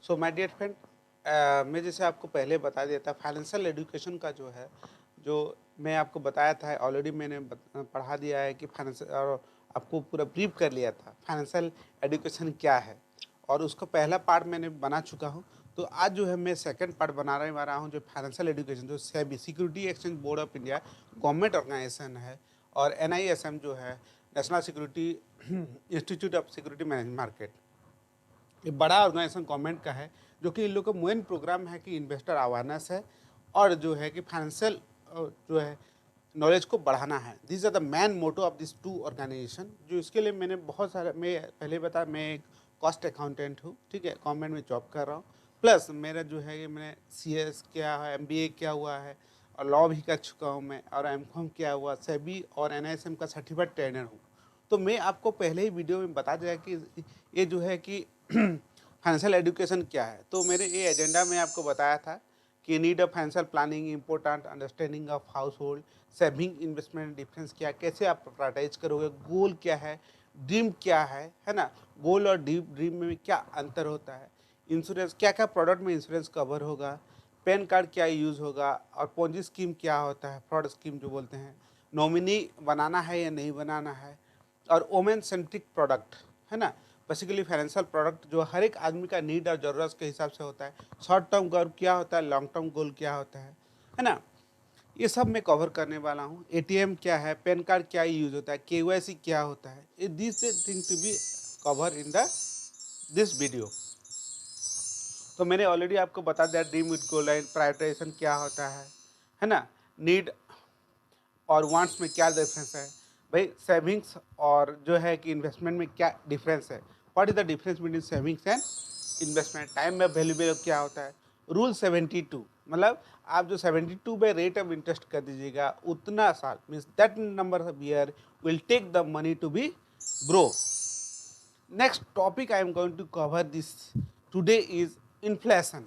So my dear friend, मैं जैसे आपको पहले बता दिया था फाइनेंशियल एजुकेशन का जो है, जो मैं आपको बताया था ऑलरेडी मैंने पढ़ा दिया है कि फाइनेंशियल, और आपको पूरा ब्रीफ कर लिया था फाइनेंशियल एजुकेशन क्या है, और उसका पहला पार्ट मैंने बना चुका हूँ। तो आज जो है मैं सेकंड पार्ट बनाने वाला हूँ, जो फाइनेंशियल एजुकेशन, जो SEBI security exchange board of India government organization है, और NISM जो है national security institute of security management market, ये बड़ा ऑर्गेनाइजेशन गवर्नमेंट का है, जो कि इन लोग का मेन प्रोग्राम है कि इन्वेस्टर अवेयरनेस है, और जो है कि फाइनेंशियल जो है नॉलेज को बढ़ाना है। This are the main motto of this two organization. जो इसके लिए मैंने बहुत सारे, मैं पहले बताया मैं एक कॉस्ट अकाउंटेंट हूँ, ठीक है, गवर्नमेंट में जॉब कर रहा हूँ, प्लस मेरा जो है कि मैंने CS किया है, MBA किया हुआ है, और लॉ भी कर चुका हूँ मैं, और M.Com किया हुआ, सेबी और NISM का सर्टिफाइड ट्रेनर हूँ। तो मैं आपको पहले ही वीडियो में बता दिया कि ये जो है कि फाइनेंशियल एजुकेशन क्या है। तो मेरे ये एजेंडा में आपको बताया था कि need of financial planning, important understanding of house hold, saving, investment difference क्या, कैसे आप प्रायोरिटाइज करोगे, गोल क्या है, ड्रीम क्या है ना, गोल और ड्रीम में क्या अंतर होता है, इंश्योरेंस क्या क्या प्रोडक्ट में इंश्योरेंस कवर होगा, पैन कार्ड क्या यूज़ होगा, और पोंजी स्कीम क्या होता है, फ्रॉड स्कीम जो बोलते हैं, नॉमिनी बनाना है या नहीं बनाना है, और वोमेन सेंट्रिक प्रोडक्ट है ना, बेसिकली फाइनेंशियल प्रोडक्ट जो हर एक आदमी का नीड और ज़रूरत के हिसाब से होता है, शॉर्ट टर्म गोल क्या होता है, लॉन्ग टर्म गोल क्या होता है ना, ये सब मैं कवर करने वाला हूँ। ATM क्या है, पैन कार्ड क्या यूज होता है, KYC क्या होता है, ये this thing to be cover in the this video. तो मैंने ऑलरेडी आपको बता दिया dream with goal line prioritization क्या होता है ना, नीड और वांट्स में क्या डिफरेंस है, भाई सेविंग्स और जो है कि इन्वेस्टमेंट में क्या डिफरेंस है, what is the difference between savings and investment, time में वैल्यूएबल क्या होता है, रूल 72, मतलब आप जो 72 पे रेट ऑफ इंटरेस्ट कर दीजिएगा उतना साल, means that number of year will take the money to be grow. Next topic I am going to cover this today is inflation,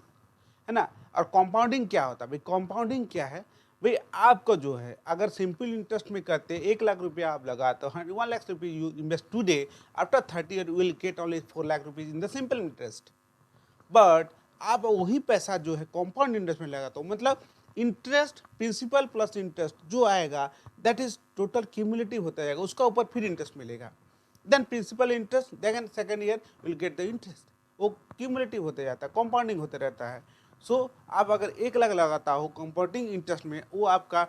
है ना, और कंपाउंडिंग क्या होता है। भाई कंपाउंडिंग क्या है, भाई आपको जो है अगर सिंपल इंटरेस्ट में करते 1 लाख रुपया आप लगाते हो, 1 लाख रुपये you invest today, after 30 year will get only 4 lakh rupees in the simple interest. But आप वही पैसा जो है कंपाउंड इंटरेस्ट में लगाते हो, मतलब इंटरेस्ट प्रिंसिपल प्लस इंटरेस्ट जो आएगा दैट इज टोटल क्यूमुलेटिव होता जाएगा, उसका ऊपर फिर इंटरेस्ट मिलेगा, then principal interest, then second year will get the interest, वो क्यूमुलेटिव होते जाता है, कंपाउंडिंग होते रहता है। सो आप अगर 1 लाख लगाता हो कंपाउंडिंग इंटरेस्ट में, वो आपका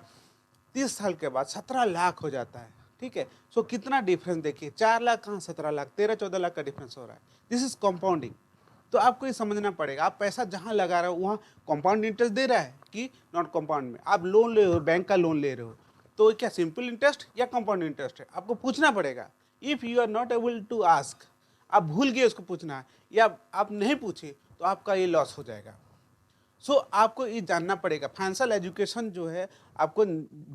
30 साल के बाद 17 लाख हो जाता है, ठीक है। सो कितना डिफरेंस देखिए, 4 लाख कहाँ 17 लाख, 13-14 लाख का डिफरेंस हो रहा है, दिस इज कंपाउंडिंग। तो आपको ये समझना पड़ेगा, आप पैसा जहाँ लगा रहे हो वहाँ कंपाउंड इंटरेस्ट दे रहा है कि नॉट कंपाउंड में, आप लोन ले रहे हो, बैंक का लोन ले रहे हो, तो क्या सिंपल इंटरेस्ट या कंपाउंड इंटरेस्ट है, आपको पूछना पड़ेगा। If you are not able to ask, आप भूल गए उसको पूछना, या आप नहीं पूछे, तो आपका ये लॉस हो जाएगा। सो आपको ये जानना पड़ेगा, फाइनेंशियल एजुकेशन जो है आपको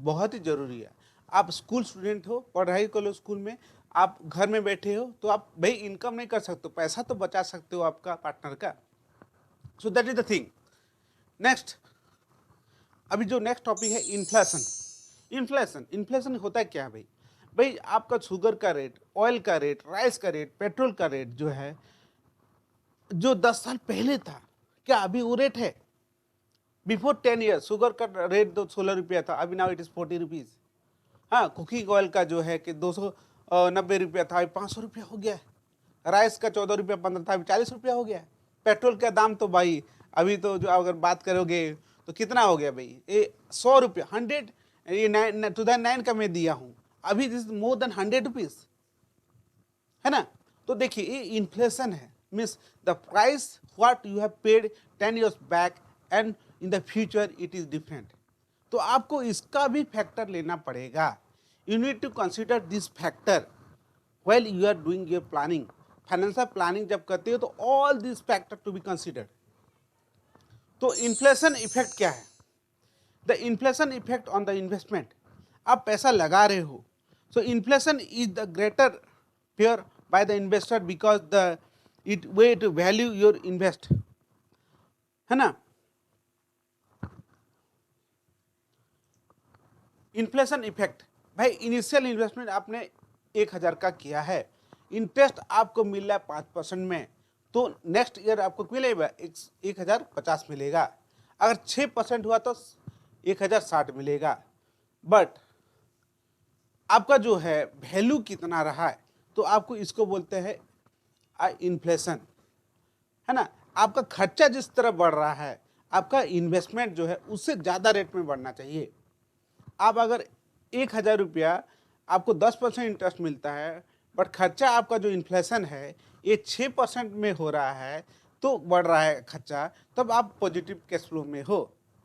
बहुत ही ज़रूरी है। आप स्कूल स्टूडेंट हो, पढ़ाई कर लो स्कूल में, आप घर में बैठे हो, तो आप भाई इनकम नहीं कर सकते हो, पैसा तो बचा सकते हो आपका पार्टनर का। सो that is the thing. Next, अभी जो नेक्स्ट टॉपिक है इन्फ्लेशन। इन्फ्लेशन इन्फ्लेशन होता है क्या भाई, भाई आपका शुगर का रेट, ऑयल का रेट, राइस का रेट, पेट्रोल का रेट जो है, जो 10 साल पहले था, क्या अभी वो रेट है? बिफोर 10 ईयर्स शुगर का रेट 16 रुपया था, अभी नाउ इट इज 40 रुपीज। हाँ, कुकिंग ऑयल का जो है कि 290 रुपया था, अभी 500 रुपया हो गया है। राइस का 14 रुपया 15 था, अभी 40 रुपया हो गया है। पेट्रोल का दाम तो भाई अभी तो जो अगर बात करोगे तो कितना हो गया भाई, ये 100 रुपया, 100, ये 2009 का मैं दिया हूँ, अभी दिस मोर देन 100 रुपीज, है ना। तो देखिए ये इन्फ्लेशन है, means the price what you have paid 10 years back and in the future it is different. तो आपको इसका भी फैक्टर लेना पड़ेगा, you need to consider this factor while you are doing your planning. Financial planning जब करते हो तो all this factor to be considered. तो इन्फ्लेशन इफेक्ट क्या है, the inflation effect on the investment, आप पैसा लगा रहे हो, so inflation is the greater fair by the investor because the it way to value your invest, है ना। इन्फ्लेशन इफेक्ट, भाई इनिशियल इन्वेस्टमेंट आपने 1,000 का किया है, इंटरेस्ट आपको मिल रहा है 5% में, तो नेक्स्ट ईयर आपको मिलेगा 1050 मिलेगा। अगर 6% हुआ तो 1060 मिलेगा। बट आपका जो है वैल्यू कितना रहा है, तो आपको इसको बोलते हैं इन्फ्लेशन, है ना। आपका खर्चा जिस तरह बढ़ रहा है, आपका इन्वेस्टमेंट जो है उससे ज़्यादा रेट में बढ़ना चाहिए। आप अगर 1000 रुपया आपको 10% इंटरेस्ट मिलता है, बट खर्चा आपका जो इन्फ्लेशन है ये 6% में हो रहा है, तो बढ़ रहा है खर्चा, तब आप पॉजिटिव कैश फ्लो में हो,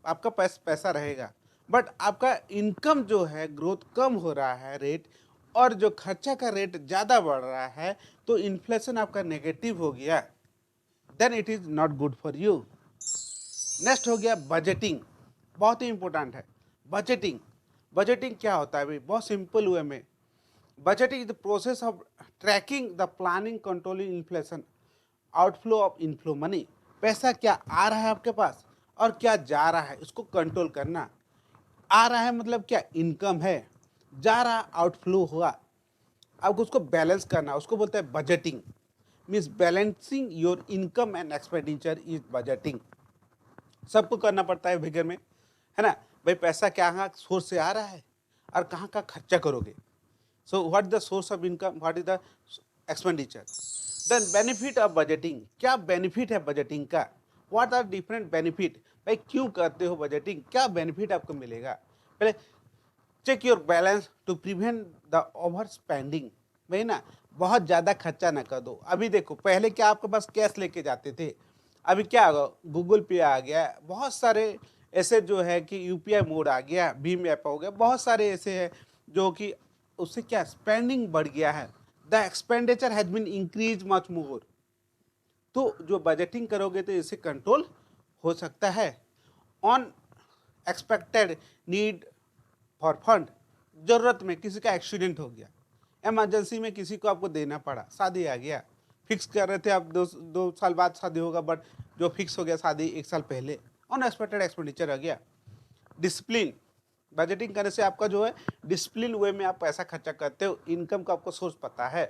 आपका पैसा रहेगा। बट आपका इनकम जो है ग्रोथ कम हो रहा है रेट, और जो खर्चा का रेट ज़्यादा बढ़ रहा है, तो इन्फ्लेशन आपका नेगेटिव हो गया, then it is not good for you. Next हो गया बजटिंग, बहुत ही इंपॉर्टेंट है बजटिंग। बजटिंग क्या होता है भाई, बहुत सिंपल वे में। Budgeting is the process of tracking the planning controlling inflation outflow of inflow money. पैसा क्या आ रहा है आपके पास और क्या जा रहा है, इसको कंट्रोल करना। आ रहा है मतलब क्या, इनकम है, जा रहा आउटफ्लो हुआ, आपको उसको बैलेंस करना, उसको बोलते हैं budgeting. Means balancing your income and expenditure is budgeting. सबको करना पड़ता है फिगर में, है ना भाई। पैसा क्या सोर्स से आ रहा है और कहाँ का खर्चा करोगे। So what the source of income, what is the expenditure. Then benefit of budgeting, क्या बेनिफिट है बजटिंग का, व्हाट आर डिफरेंट बेनिफिट। भाई क्यों करते हो बजटिंग, क्या बेनिफिट आपको मिलेगा। पहले check your balance to prevent the over spending. भाई ना बहुत ज़्यादा खर्चा ना कर दो। अभी देखो पहले क्या आपके पास कैश लेके जाते थे, अभी क्या होगा, गूगल पे आ गया, बहुत सारे ऐसे जो है कि यूपीआई मोड आ गया, भीम ऐप हो गया, बहुत सारे ऐसे हैं जो कि उससे क्या स्पेंडिंग बढ़ गया है। The expenditure has been increase much more. तो जो बजटिंग करोगे तो इससे कंट्रोल हो सकता है। On expected need for fund, जरूरत में किसी का एक्सीडेंट हो गया, इमरजेंसी में किसी को आपको देना पड़ा, शादी आ गया, फिक्स कर रहे थे आप दो साल बाद शादी होगा, बट जो फिक्स हो गया शादी 1 साल पहले, अनएक्सपेक्टेड एक्सपेंडिचर आ गया। डिसिप्लिन, बजटिंग करने से आपका जो है डिसिप्लिन वे में आप पैसा खर्चा करते हो, इनकम का आपको सोर्स पता है।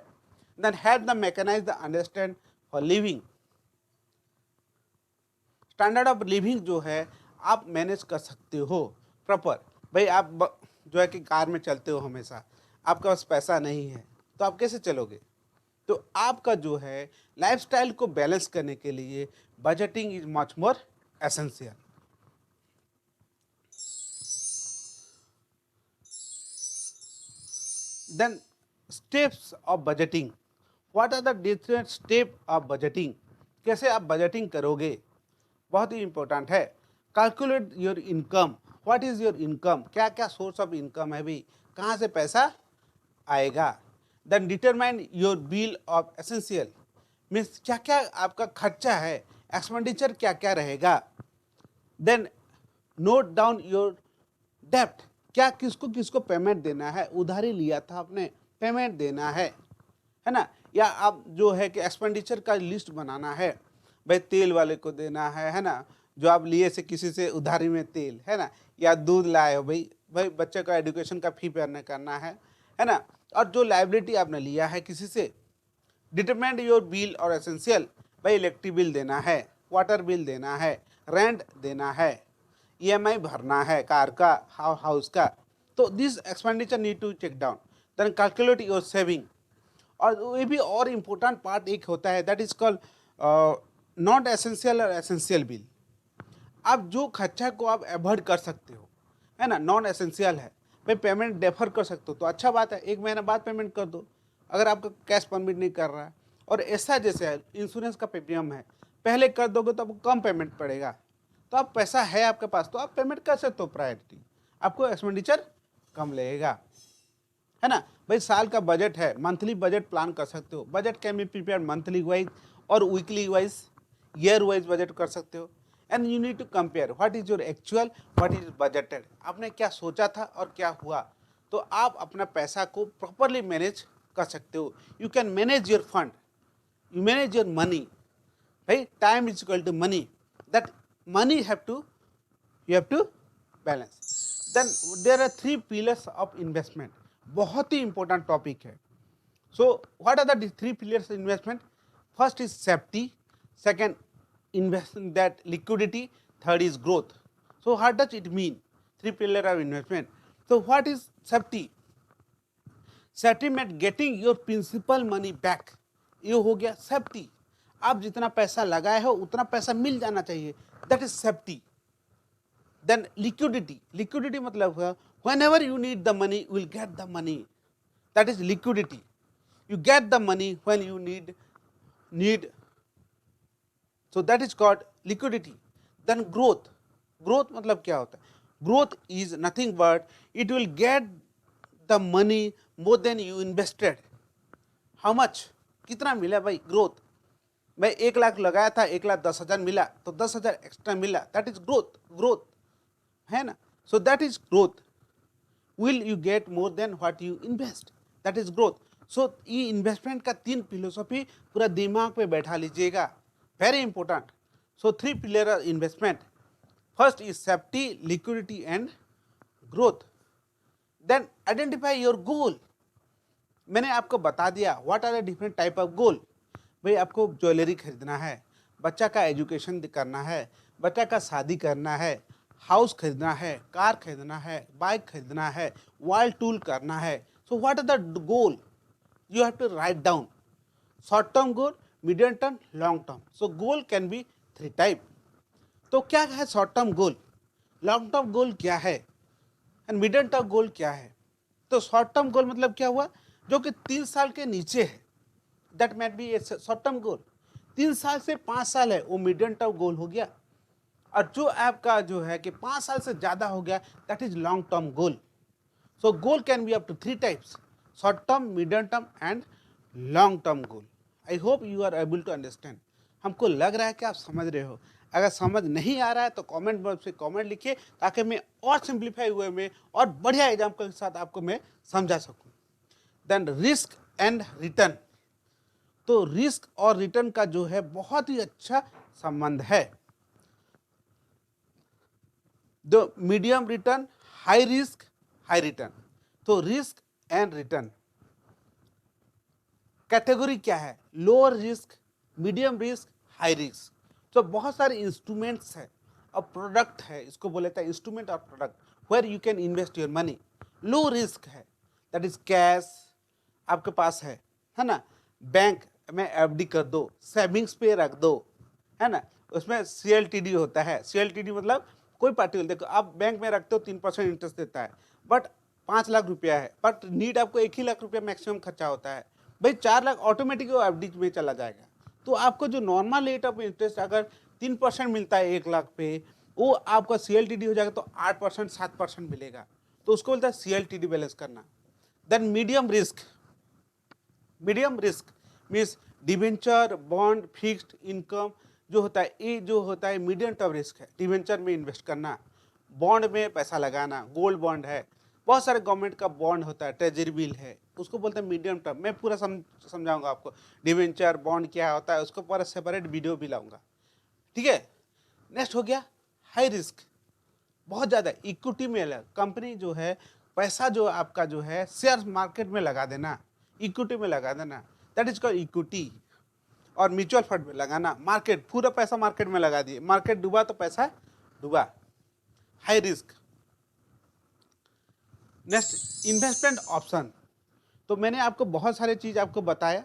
Then have the mechanise the understand for living, standard of living जो है आप मैनेज कर सकते हो प्रॉपर। भाई आप जो है कि कार में चलते हो हमेशा, आपके पास पैसा नहीं है तो आप कैसे चलोगे। तो आपका जो है लाइफस्टाइल को बैलेंस करने के लिए budgeting is much more essential. Then steps of budgeting, what are the different step of budgeting, कैसे आप बजटिंग करोगे, बहुत ही इंपॉर्टेंट है। Calculate your income, what is your income, क्या क्या सोर्स ऑफ इनकम है भाई, कहाँ से पैसा आएगा। Then determine your bill of essential, means क्या क्या आपका खर्चा है, एक्सपेंडिचर क्या क्या रहेगा। देन नोट डाउन योर डेप्ट, क्या किसको किसको पेमेंट देना है, उधारी लिया था आपने, पेमेंट देना है ना। या आप जो है कि एक्सपेंडिचर का लिस्ट बनाना है, भाई तेल वाले को देना है ना, जो आप लिए से किसी से उधारी में तेल, है ना, या दूध लाए हो, भाई भाई बच्चे का एजुकेशन का फी पे करना है ना। और जो लाइबिलिटी आपने लिया है किसी से। डिटरमाइन योर बिल और एसेंशियल, भाई इलेक्ट्रिक बिल देना है, वाटर बिल देना है, रेंट देना है, ईएमआई भरना है कार का, हाउस का। तो this expenditure need to check down. Then calculate your saving, और ये भी और इम्पोर्टेंट पार्ट एक होता है, that is called not essential और एसेंशियल बिल। आप जो खर्चा को आप अवॉइड कर सकते हो, है ना, नॉन एसेंशियल है, भाई पेमेंट डेफर कर सकते हो तो अच्छा बात है, 1 महीना बाद पेमेंट कर दो अगर आपका कैश परमिट नहीं कर रहा है। और ऐसा जैसे है इंश्योरेंस का प्रीमियम है, पहले कर दोगे तो आपको कम पेमेंट पड़ेगा, तो आप पैसा है आपके पास तो आप पेमेंट कर सकते हो प्रायोरिटी, आपको एक्सपेंडिचर कम लगेगा, है ना। भाई साल का बजट है, मंथली बजट प्लान कर सकते हो, budget can be prepare monthly wise और weekly wise, year wise budget कर सकते हो। And you need to compare what is your actual, what is budgeted, आपने क्या सोचा था और क्या हुआ, तो आप अपना पैसा को प्रॉपरली मैनेज कर सकते हो। You can manage your fund, you manage your money, भाई time is equal to money, that money have to, you have to balance. Then there are 3 pillars of investment, बहुत ही important topic है। So what are the 3 pillars of investment? First is safety, second invest that liquidity, third is growth. So what does it mean? Three pillar of investment. So what is safety? Safety meant getting your principal money back. ये हो गया safety. आप जितना पैसा लगाए हो उतना पैसा मिल जाना चाहिए, that is safety. Then liquidity, liquidity मतलब whenever you need the money you will get the money, that is liquidity. You get the money when you need, so that is called liquidity. Then growth, growth मतलब क्या होता है? Growth is nothing but it will get the money more than you invested. How much? कितना मिला भाई? Growth. मैं 1 लाख लगाया था, 1,10,000 मिला, तो 10,000 एक्स्ट्रा मिला, दैट इज ग्रोथ। ग्रोथ है ना? So that is growth. Will you get more then what you invest, that is growth. So ये इन्वेस्टमेंट का 3 फिलोसॉफी पूरा दिमाग पे बैठा लीजिएगा, very important. So 3 pillar of investment, first is safety, liquidity and growth. Then identify your goal. मैंने आपको बता दिया what are the different type of goal. भाई आपको ज्वेलरी खरीदना है, बच्चा का एजुकेशन करना है, बच्चा का शादी करना है, हाउस खरीदना है, कार खरीदना है, बाइक खरीदना है, वर्ल्ड टूर करना है। So what are the goal? You have to write down short term goal, medium term, long term. So goal can be 3 type. तो क्या है short term goal, long term goal क्या है and medium term goal क्या है? तो short term गोल मतलब क्या हुआ? जो कि 3 साल के नीचे है, that might be A short term गोल। 3 साल से 5 साल है, वो मीडियम टर्म गोल हो गया। और जो आपका जो है कि 5 साल से ज़्यादा हो गया, that is long term goal. So goal can be up to 3 types, short term, medium term and long term goal. I hope you are able to understand. हमको लग रहा है कि आप समझ रहे हो। अगर समझ नहीं आ रहा है तो कमेंट बॉक्स में कमेंट लिखिए, ताकि मैं और सिंप्लीफाई हुए में और बढ़िया एग्जाम्पल के साथ आपको मैं समझा सकूं। Then risk and return. तो रिस्क और रिटर्न का जो है बहुत ही अच्छा संबंध है। The medium return, high risk, high return. तो रिस्क एंड रिटर्न कैटेगरी क्या है? Lower risk, medium risk, high risk. तो बहुत सारे इंस्ट्रूमेंट्स है और प्रोडक्ट है, इसको बोले थे इंस्ट्रूमेंट और product where you can invest your money. Low risk है, दैट इज कैश आपके पास है ना? बैंक में एफडी कर दो, सेविंग्स पे रख दो, है ना? उसमें सीएलटीडी होता है। सीएलटीडी मतलब कोई पार्टिकुलर, देखो आप बैंक में रखते हो 3% इंटरेस्ट देता है, बट 5 लाख रुपया है, बट नीड आपको 1 ही लाख रुपया मैक्सिमम खर्चा होता है। भाई 4 लाख ऑटोमेटिक वो एफडी में चला जाएगा। तो आपको जो नॉर्मल रेट ऑफ इंटरेस्ट अगर 3% मिलता है 1 लाख पे, वो आपका सीएलटीडी हो जाएगा तो 8%, 7% मिलेगा। तो उसको बोलता है सीएलटीडी बैलेंस करना। Then medium risk, medium risk means debenture, bond, fixed income जो होता है, ये जो होता है मीडियम टर्म रिस्क है। डिवेंचर में इन्वेस्ट करना, बॉन्ड में पैसा लगाना, गोल्ड बॉन्ड है, बहुत सारे गवर्नमेंट का बॉन्ड होता है, ट्रेजरी बिल है, उसको बोलते हैं मीडियम टर्म। मैं पूरा समझाऊंगा आपको डिवेंचर बॉन्ड क्या होता है, उसको पूरा सेपरेट वीडियो भी लाऊंगा, ठीक है? नेक्स्ट हो गया हाई रिस्क, बहुत ज़्यादा इक्विटी में अलग कंपनी जो है, पैसा जो आपका जो है शेयर मार्केट में लगा देना, इक्विटी में लगा देना, दैट इज कॉल्ड इक्विटी। और म्यूचुअल फंड में लगाना, मार्केट पूरा पैसा मार्केट में लगा दिए, मार्केट डूबा तो पैसा डूबा, high risk. Next investment option. तो मैंने आपको बहुत सारे चीज़ आपको बताया।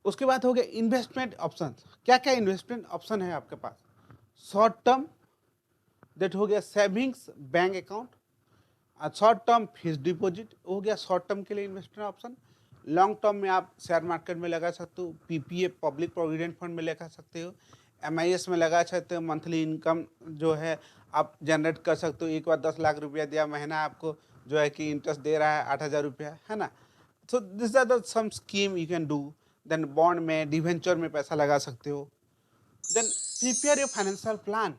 उसके बाद हो गया इन्वेस्टमेंट ऑप्शन। क्या क्या इन्वेस्टमेंट ऑप्शन है आपके पास? शॉर्ट टर्म, दैट हो गया savings bank account, short term fixed deposit हो गया शॉर्ट टर्म के लिए इन्वेस्टमेंट ऑप्शन। लॉन्ग टर्म में आप शेयर मार्केट में लगा सकते हो, पीपीए पब्लिक प्रोविडेंट फंड में लगा सकते हो, एमआईएस में लगा सकते हो, मंथली इनकम जो है आप जनरेट कर सकते हो। एक बार 10 लाख रुपया दिया, महीना आपको जो है कि इंटरेस्ट दे रहा है 8,000 रुपया, है ना? So this are the some scheme you can do. Then bond में, डिवेंचर में पैसा लगा सकते हो। Then prepare your financial plan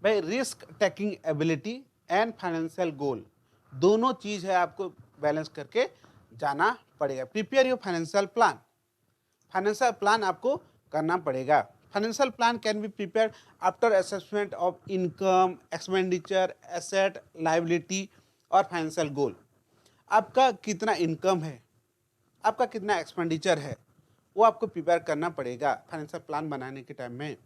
by risk taking ability and financial goal, दोनों चीज़ है आपको बैलेंस करके जाना पड़ेगा। Prepare your financial plan, financial plan आपको करना पड़ेगा। Financial plan can be prepare after assessment of income, expenditure, asset, liability और फाइनेंशियल गोल। आपका कितना इनकम है, आपका कितना एक्सपेंडिचर है, वो आपको प्रिपेयर करना पड़ेगा फाइनेंशियल प्लान बनाने के टाइम में।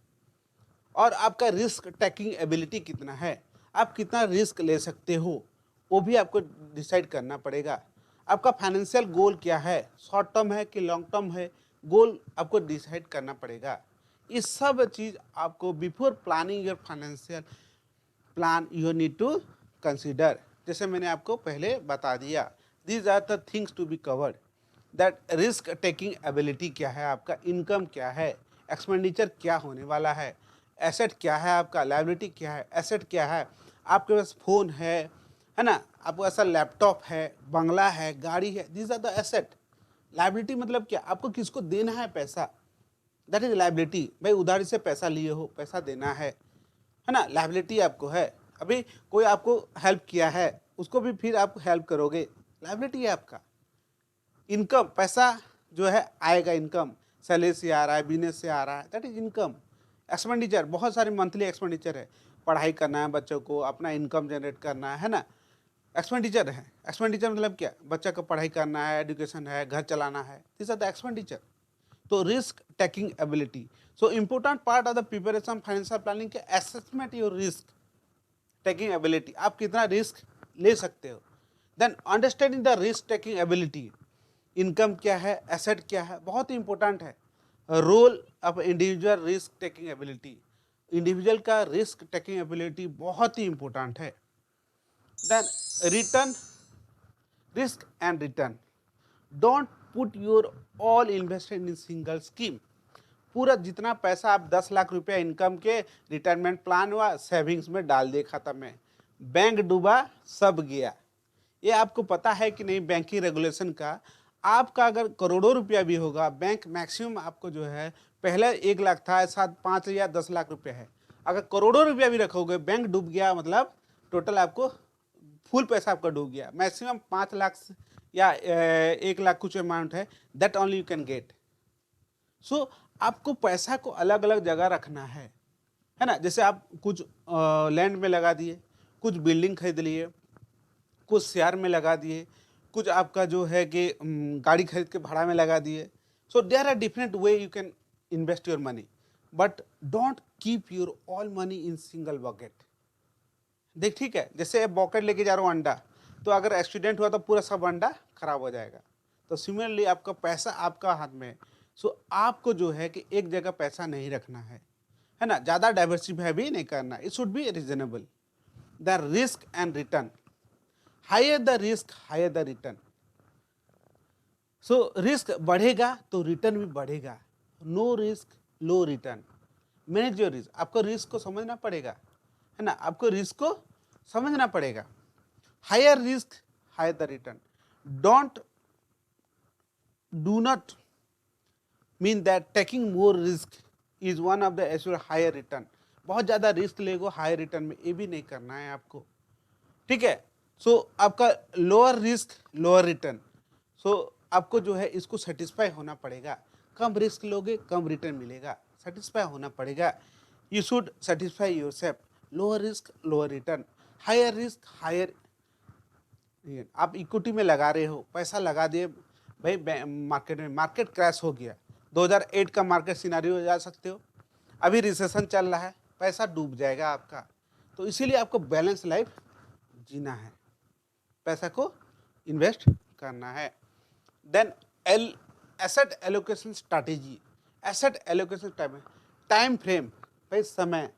और आपका रिस्क टेकिंग एबिलिटी कितना है, आप कितना रिस्क ले सकते हो, वो भी आपको डिसाइड करना पड़ेगा। आपका फाइनेंशियल गोल क्या है, शॉर्ट टर्म है कि लॉन्ग टर्म है, गोल आपको डिसाइड करना पड़ेगा। ये सब चीज़ आपको before planning your financial plan you need to consider. जैसे मैंने आपको पहले बता दिया, these are the things to be covered. That risk taking ability क्या है, आपका इनकम क्या है, एक्सपेंडिचर क्या होने वाला है, एसेट क्या है आपका, लायबिलिटी क्या है, एसेट क्या है, आपके पास फ़ोन है ना, आपके पास लैपटॉप है, बंगला है, गाड़ी है, these are the asset. Liability मतलब क्या, आपको किसको देना है पैसा, दैट इज लायबिलिटी। भाई उधारी से पैसा लिए हो, पैसा देना है ना, लायबिलिटी आपको है। अभी कोई आपको हेल्प किया है, उसको भी फिर आप हेल्प करोगे, लायबिलिटी है आपका। इनकम, पैसा जो है आएगा, इनकम सैलरी से आ रहा है, बिजनेस से आ रहा है, दैट इज इनकम। एक्सपेंडिचर, बहुत सारे मंथली एक्सपेंडिचर है, पढ़ाई करना है बच्चों को, अपना इनकम जनरेट करना है ना, एक्सपेंडिचर है। एक्सपेंडिचर मतलब क्या, बच्चा को पढ़ाई करना है, एजुकेशन है, घर चलाना है, दिस आर द एक्सपेंडिचर। तो risk taking ability, so important part of the preparation financial planning के assessment your risk taking ability, आप कितना रिस्क ले सकते हो। Then understanding the risk taking ability, income क्या है, एसेट क्या है, बहुत ही इंपॉर्टेंट है। Role of individual risk taking ability, individual का रिस्क टेकिंग एबिलिटी बहुत ही इंपॉर्टेंट है। Then return, risk and return, don't put your all invested in single scheme. पूरा जितना पैसा आप 10 लाख रुपया इनकम के रिटायरमेंट प्लान हुआ सेविंग्स में डाल दिए खाता में, बैंक डूबा सब गया। ये आपको पता है कि नहीं बैंकिंग रेगुलेशन का। आपका अगर करोड़ों रुपया भी होगा, बैंक मैक्सिमम आपको जो है, पहले 1 लाख था, साथ 5 या 10 लाख रुपया है, अगर करोड़ों रुपया भी रखोगे, बैंक डूब गया मतलब टोटल आपको फुल पैसा आपका डूब गया। मैक्सिमम 5 लाख या 1 लाख कुछ अमाउंट है, that only you can get. So आपको पैसा को अलग अलग जगह रखना है ना। जैसे आप कुछ लैंड में लगा दिए, कुछ बिल्डिंग खरीद लिए, कुछ शेयर में लगा दिए, कुछ आपका जो है कि गाड़ी खरीद के भाड़ा में लगा दिए। So there are different way you can invest your money, but don't keep your all money in single bucket. देख ठीक है, जैसे बकेट लेके जा रहा हूँ अंडा, तो अगर एक्सीडेंट हुआ तो पूरा सब अंडा खराब हो जाएगा। तो सिमिलरली आपका पैसा आपका हाथ में है। सो आपको जो है कि एक जगह पैसा नहीं रखना है ना, ज़्यादा डाइवर्सिफाई भी नहीं करना, it should be reasonable. The risk and return, higher the risk higher the return. So risk बढ़ेगा तो रिटर्न भी बढ़ेगा, no risk low return. Manage your risk, आपको रिस्क को समझना पड़ेगा, है ना, आपको रिस्क को समझना पड़ेगा। Higher risk higher the return, don't do not mean that taking more risk is one of the assure higher return. बहुत ज़्यादा रिस्क लेगो हायर रिटर्न में, ये भी नहीं करना है आपको, ठीक है। सो आपका लोअर रिस्क लोअर रिटर्न, सो आपको जो है इसको सेटिस्फाई होना पड़ेगा। कम रिस्क लोगे कम रिटर्न मिलेगा, सेटिस्फाई होना पड़ेगा। You should satisfy your self, lower risk lower return, higher risk higher. आप इक्विटी में लगा रहे हो, पैसा लगा दिए भाई मार्केट में, मार्केट क्रैश हो गया, 2008 का मार्केट सिनारियो जा सकते हो, अभी रिसेशन चल रहा है, पैसा डूब जाएगा आपका। तो इसीलिए आपको बैलेंस लाइफ जीना है, पैसा को इन्वेस्ट करना है। Then asset allocation strategy, asset allocation time frame, भाई समय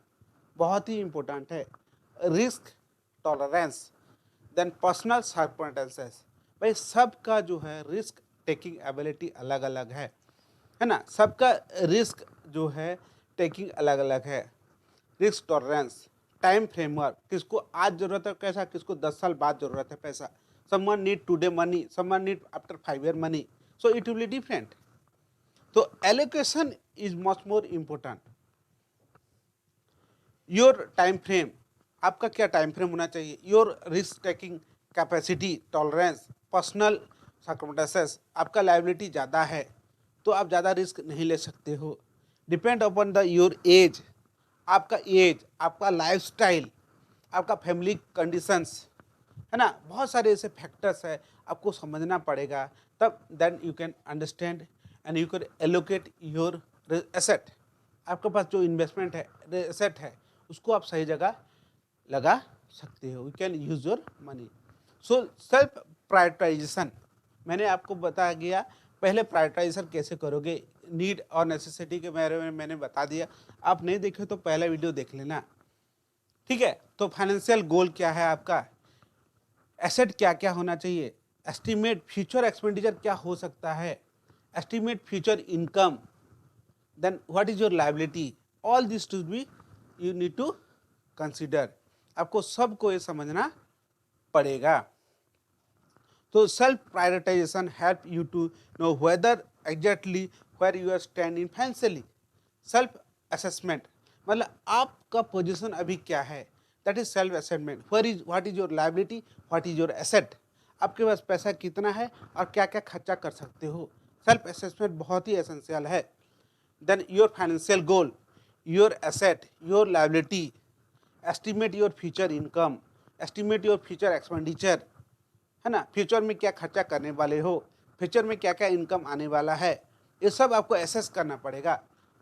बहुत ही इंपॉर्टेंट है। Risk tolerance, then personal circumstances, भाई सबका जो है रिस्क टेकिंग एबिलिटी अलग अलग है ना, सबका रिस्क जो है टेकिंग अलग अलग है। रिस्क टॉलरेंस, टाइम फ्रेमवर्क, किसको आज जरूरत है पैसा, किसको 10 साल बाद जरूरत है पैसा, someone need today money, someone need after 5 year money, so it will be different. So allocation is much more important. Your time frame, आपका क्या टाइम फ्रेम होना चाहिए, your risk taking capacity tolerance, personal circumstances, आपका liability ज़्यादा है तो आप ज़्यादा रिस्क नहीं ले सकते हो। Depend upon the your age, आपका एज, आपका लाइफस्टाइल, आपका फैमिली कंडीशंस, है ना, बहुत सारे ऐसे फैक्टर्स है, आपको समझना पड़ेगा, तब then you can understand and you can allocate your asset. आपके पास जो इन्वेस्टमेंट है, एसेट है, उसको आप सही जगह लगा सकते हो। You can use your money. So self prioritisation मैंने आपको बता गया। पहले प्रायोरिटाइजेशन कैसे करोगे, नीड और नेसेसिटी के बारे में मैंने बता दिया। आप नहीं देखे तो पहला वीडियो देख लेना, ठीक है। तो फाइनेंशियल गोल क्या है आपका, एसेट क्या क्या होना चाहिए, एस्टिमेट फ्यूचर एक्सपेंडिचर क्या हो सकता है, estimate future income, then what is your liability, all this to be you need to consider. आपको सबको ये समझना पड़ेगा। तो self prioritisation help you to know whether exactly where you are standing financially. Self assessment मतलब आपका position अभी क्या है, that is self assessment. What is your liability, what is your asset, आपके पास पैसा कितना है और क्या क्या खर्चा कर सकते हो। सेल्फ असेसमेंट बहुत ही एसेंशियल है। Then your financial goal, your asset, your liability, estimate your future income, estimate your future expenditure, है ना, फ्यूचर में क्या खर्चा करने वाले हो, फ्यूचर में क्या क्या इनकम आने वाला है, ये सब आपको एसेस करना पड़ेगा,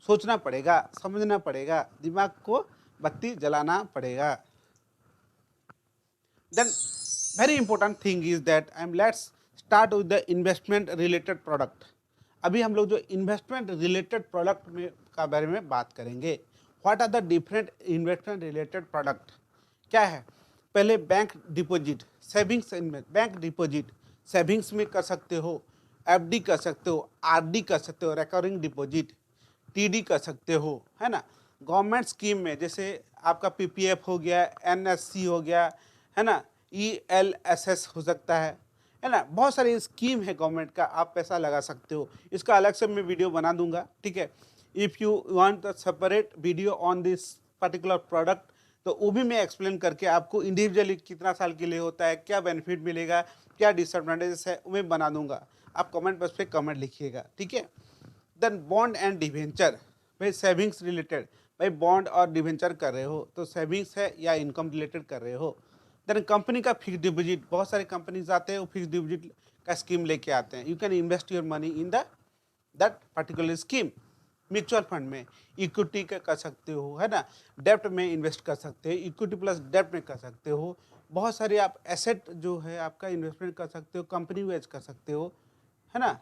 सोचना पड़ेगा, समझना पड़ेगा, दिमाग को बत्ती जलाना पड़ेगा। Then very important thing is that let's start with the investment related product. अभी हम लोग जो इन्वेस्टमेंट रिलेटेड प्रोडक्ट में का बारे में बात करेंगे। What are the different investment related product, क्या है। पहले bank deposit, savings invest, bank deposit savings में कर सकते हो, एफडी कर सकते हो, आरडी कर सकते हो, रिकरिंग डिपॉजिट, टीडी कर सकते हो, है ना। गवर्नमेंट स्कीम में जैसे आपका पीपीएफ हो गया, एनएससी हो गया, है ना, ईएलएसएस हो सकता है ना। बहुत सारी स्कीम है गवर्नमेंट का, आप पैसा लगा सकते हो। इसका अलग से मैं वीडियो बना दूंगा, ठीक है। If you want a separate video on this particular product, तो वो भी मैं एक्सप्लेन करके आपको इंडिविजुअली कितना साल के लिए होता है, क्या बेनिफिट मिलेगा, क्या डिसएडवांटेजेस है, वो मैं बना दूंगा। आप कमेंट बॉक्स पे कमेंट लिखिएगा, ठीक है। देन बॉन्ड एंड डिवेंचर, भाई सेविंग्स रिलेटेड, भाई बॉन्ड और डिवेंचर कर रहे हो तो सेविंग्स है या इनकम रिलेटेड कर रहे हो। देन कंपनी का फिक्स डिपॉजिट, बहुत सारे कंपनीज आते हैं वो फिक्स डिपॉजिट का स्कीम लेके आते हैं। You can invest your money in that particular scheme. Mutual fund में इक्विटी का कर सकते हो, है ना, डेप्ट में इन्वेस्ट कर सकते हो, इक्विटी प्लस डेप्ट में कर सकते हो। बहुत सारे आप एसेट जो है आपका इन्वेस्टमेंट कर सकते हो, कंपनी वाइज कर सकते हो, है ना।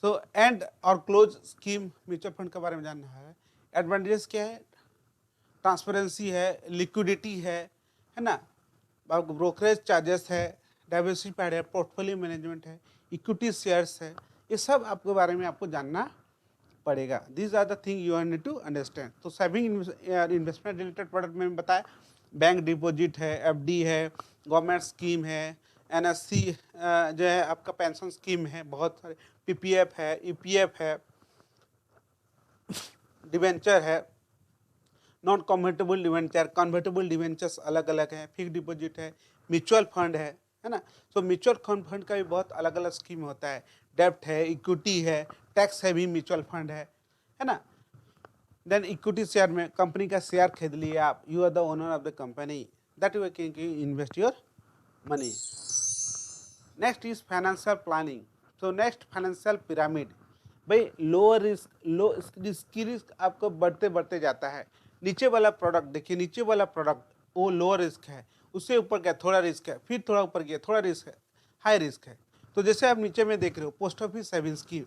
सो एंड और क्लोज स्कीम म्यूचुअल फंड के बारे में जानना है। एडवांटेजेस क्या है, ट्रांसपेरेंसी है, लिक्विडिटी है ना, ब्रोकरेज चार्जेस है, डाइवर्सिफाइड है, पोर्टफोलियो मैनेजमेंट है, इक्विटी शेयर्स है, ये सब आपके बारे में आपको जानना पड़ेगा। This are the thing you need to understand. तो सेविंग इन्वेस्टमेंट रिलेटेड प्रोडक्ट में बताया, बैंक डिपॉजिट है, एफडी है, गवर्नमेंट स्कीम है, एनएससी जो है आपका पेंशन स्कीम है, बहुत सारे पीपीएफ है, ईपीएफ है, डिवेंचर है, non convertible debenture, convertible debentures अलग अलग हैं, फिक्स डिपॉजिट है, म्यूचुअल फंड है ना। सो म्यूचुअल फंड का भी बहुत अलग अलग स्कीम होता है, डेप्ट है, इक्विटी है, टैक्स हैवी म्यूचुअल फंड है ना। देन इक्विटी शेयर में कंपनी का शेयर खरीद लिया आप, you are the owner of the company, that you can invest your money. Next is financial planning. So next financial pyramid, भाई lower risk, low risk आपको बढ़ते बढ़ते जाता है। नीचे वाला प्रोडक्ट देखिए, नीचे वाला प्रोडक्ट वो लोअर रिस्क है, उससे ऊपर गया थोड़ा रिस्क है, फिर थोड़ा ऊपर गया थोड़ा रिस्क है, हाई रिस्क है। तो जैसे आप नीचे में देख रहे हो पोस्ट ऑफिस सेविंग स्कीम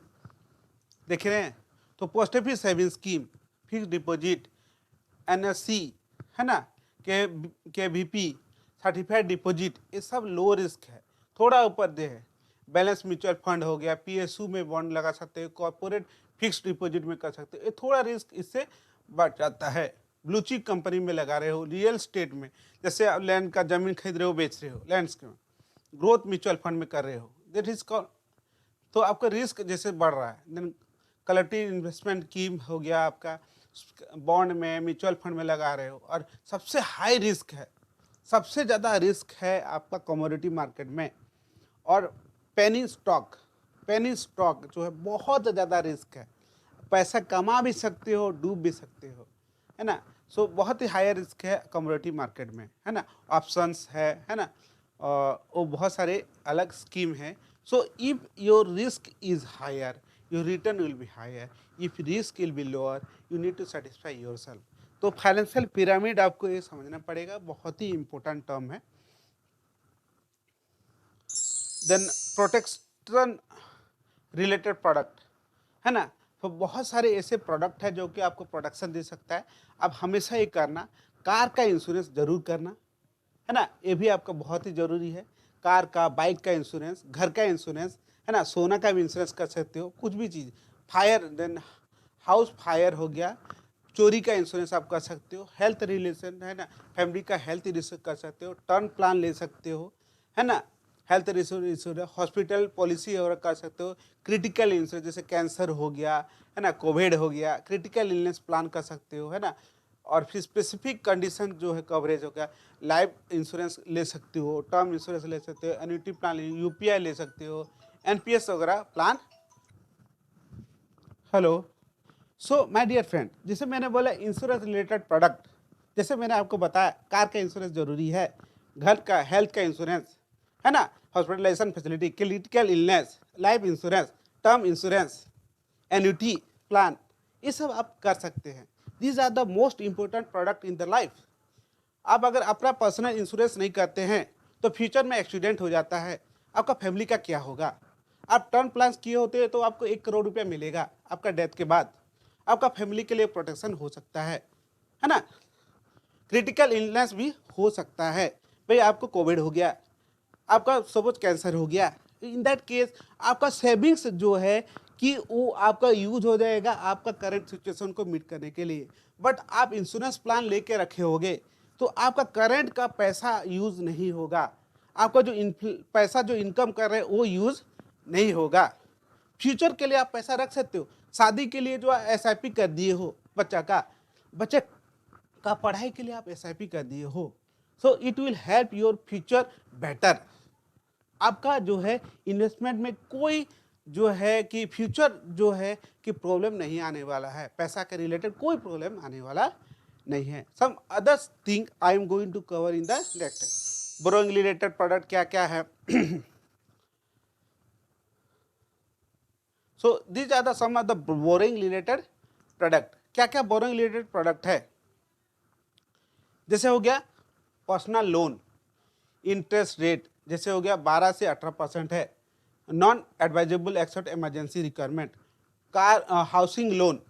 देख रहे हैं, तो post office saving scheme, fix deposit, NSC, है ना, के वीपी, सर्टिफाइड डिपॉजिट, ये सब लो रिस्क है, थोड़ा ऊपर दे है। बैलेंस म्यूचुअल फंड हो गया, पीएसयू में बॉन्ड लगा सकते हो, कॉर्पोरेट फिक्स डिपॉजिट में कर सकते हो, ये थोड़ा रिस्क इससे बढ़ जाता है। ब्लू चिप कंपनी में लगा रहे हो, रियल स्टेट में, जैसे आप लैंड का जमीन खरीद रहे हो, बेच रहे हो, लैंड्स के ग्रोथ म्यूचुअल फंड में कर रहे हो, दैट इज कॉल्ड। तो आपका रिस्क जैसे बढ़ रहा है। देन कलेक्टिव इन्वेस्टमेंट स्कीम हो गया आपका, बॉन्ड में म्यूचुअल फंड में लगा रहे हो। और सबसे हाई रिस्क है, सबसे ज़्यादा रिस्क है आपका कमोडिटी मार्केट में। और पेनी स्टॉक, पेनी स्टॉक जो है बहुत ज़्यादा रिस्क है, पैसा कमा भी सकते हो, डूब भी सकते हो, है ना। सो बहुत ही हाई रिस्क है कमोडिटी मार्केट में, है ना। ऑप्शंस है ना, और वो बहुत सारे अलग स्कीम है So if your risk is higher, your return will be higher. If risk will be lower, you need to satisfy yourself. तो फाइनेंशियल पिरामिड आपको ये समझना पड़ेगा, बहुत ही इंपॉर्टेंट टर्म है. देन प्रोटेक्शन रिलेटेड प्रोडक्ट है ना. तो बहुत सारे ऐसे प्रोडक्ट है जो कि आपको प्रोटेक्शन दे सकता है. अब हमेशा ये करना, कार का इंश्योरेंस जरूर करना है ना, ये भी आपका बहुत ही जरूरी है. कार का, बाइक का इंश्योरेंस, घर का इंश्योरेंस है ना, सोना का भी इंश्योरेंस कर सकते हो, कुछ भी चीज़. फायर, देन हाउस फायर हो गया, चोरी का इंश्योरेंस आप कर सकते हो. हेल्थ रिलेशन है ना, फैमिली का हेल्थ इंश्योरेंस कर सकते हो. टर्म प्लान ले सकते हो है ना, हेल्थ इंश्योरेंस, हॉस्पिटल पॉलिसी वगैरह कर सकते हो. क्रिटिकल इंश्योरेंस जैसे कैंसर हो गया है ना, कोविड हो गया, क्रिटिकल इलनेस प्लान कर सकते हो है ना. और फिर स्पेसिफिक कंडीशन जो है कवरेज हो गया, लाइफ इंश्योरेंस ले सकते हो, टर्म इंश्योरेंस ले सकते हो, एन्युटी प्लान, यूपीआई ले सकते हो, एनपीएस वगैरह plan. Hello. So my dear friend, जैसे मैंने बोला इंश्योरेंस रिलेटेड प्रोडक्ट, जैसे मैंने आपको बताया कार का इंश्योरेंस जरूरी है, घर का हेल्थ का इंश्योरेंस है ना, hospitalisation facility, critical illness, life insurance, term insurance, annuity plan, ये सब आप कर सकते हैं. These are the most important product in the life. आप अगर अपना पर्सनल इंश्योरेंस नहीं करते हैं तो फ्यूचर में एक्सीडेंट हो जाता है, आपका फैमिली का क्या होगा. आप टर्म प्लान किए होते हैं तो आपको 1 करोड़ रुपया मिलेगा आपका डेथ के बाद, आपका फैमिली के लिए प्रोटेक्शन हो सकता है ना. क्रिटिकल इलनेस भी हो सकता है, भाई आपको कोविड हो गया, आपका सपोज कैंसर हो गया, इन दैट केस आपका सेविंग्स जो है कि वो आपका यूज हो जाएगा आपका करंट सिचुएशन को मीट करने के लिए. बट आप इंश्योरेंस प्लान लेके रखे होगे तो आपका करंट का पैसा यूज नहीं होगा, आपका जो पैसा जो इनकम कर रहे हैं वो यूज नहीं होगा. फ्यूचर के लिए आप पैसा रख सकते हो. शादी के लिए जो एसआईपी कर दिए हो, बच्चे का पढ़ाई के लिए आप एसआईपी कर दिए हो, so it will help your future better. आपका जो है इन्वेस्टमेंट में कोई जो है कि फ्यूचर जो है कि प्रॉब्लम नहीं आने वाला है, पैसा के रिलेटेड कोई प्रॉब्लम आने वाला नहीं है. Some other thing I am going to cover in the next. Borrowing related product क्या क्या है. So these are the some of the borrowing related product. क्या क्या बोरोइंग रिलेटेड प्रोडक्ट है, जैसे हो गया पर्सनल लोन, इंटरेस्ट रेट जैसे हो गया 12 से 18% है, non advisable except emergency requirement, car housing loan,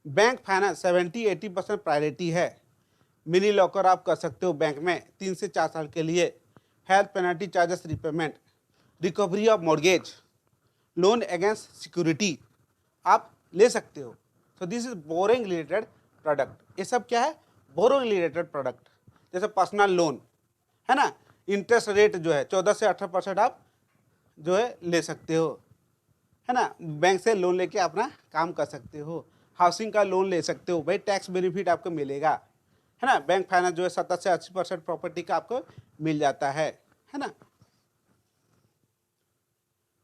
bank finance 70-80% priority है, मिनी लॉकर आप कर सकते हो बैंक में 3 से 4 साल के लिए, health penalty charges repayment, recovery of mortgage, loan against security आप ले सकते हो. So this is borrowing related product. ये सब क्या है, बोरोइंग रिलेटेड प्रोडक्ट. जैसे पर्सनल लोन है ना, इंटरेस्ट रेट जो है 14 से 18% आप जो है ले सकते हो है ना, बैंक से लोन लेके अपना काम कर सकते हो. हाउसिंग का लोन ले सकते हो, भाई टैक्स बेनिफिट आपको मिलेगा है ना. बैंक फाइनेंस जो है 70 से 80% प्रॉपर्टी का आपको मिल जाता है ना.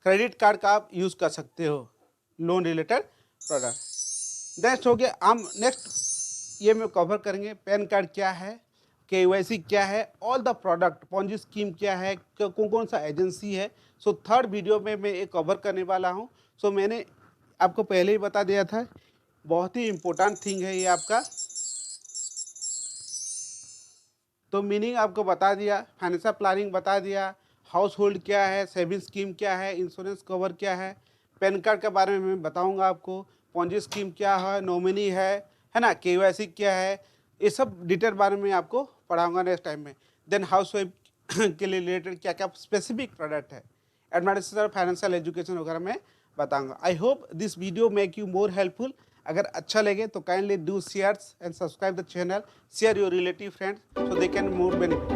क्रेडिट कार्ड का आप यूज कर सकते हो, लोन रिलेटेड प्रोडक्ट. नेक्स्ट हो गया, हम नेक्स्ट ये में कवर करेंगे पैन कार्ड क्या है, केवाईसी क्या है, all the product, Ponzi scheme क्या है, कौन कौन सा एजेंसी है. सो थर्ड वीडियो में मैं ये कवर करने वाला हूँ. सो मैंने आपको पहले ही बता दिया था, बहुत ही इम्पोर्टेंट थिंग है ये आपका. तो मीनिंग आपको बता दिया, फाइनेंशियल प्लानिंग बता दिया, हाउस होल्ड क्या है, सेविंग स्कीम क्या है, इंश्योरेंस कवर क्या है, पैन कार्ड के बारे में मैं बताऊंगा आपको, पॉन्जी स्कीम क्या है, नॉमिनी है ना, केवाईसी क्या है, ये सब डिटेल बारे में आपको पढ़ाऊंगा नेक्स्ट टाइम में. देन हाउस वाइफ के लिए रिलेटेड क्या क्या स्पेसिफिक प्रोडक्ट है, एडमिनिस्ट्रेशन फाइनेंशियल एजुकेशन वगैरह में बताऊंगा. I hope this video make you more helpful. अगर अच्छा लगे तो kindly do shares and subscribe the channel, share your relative friends so they can more benefit.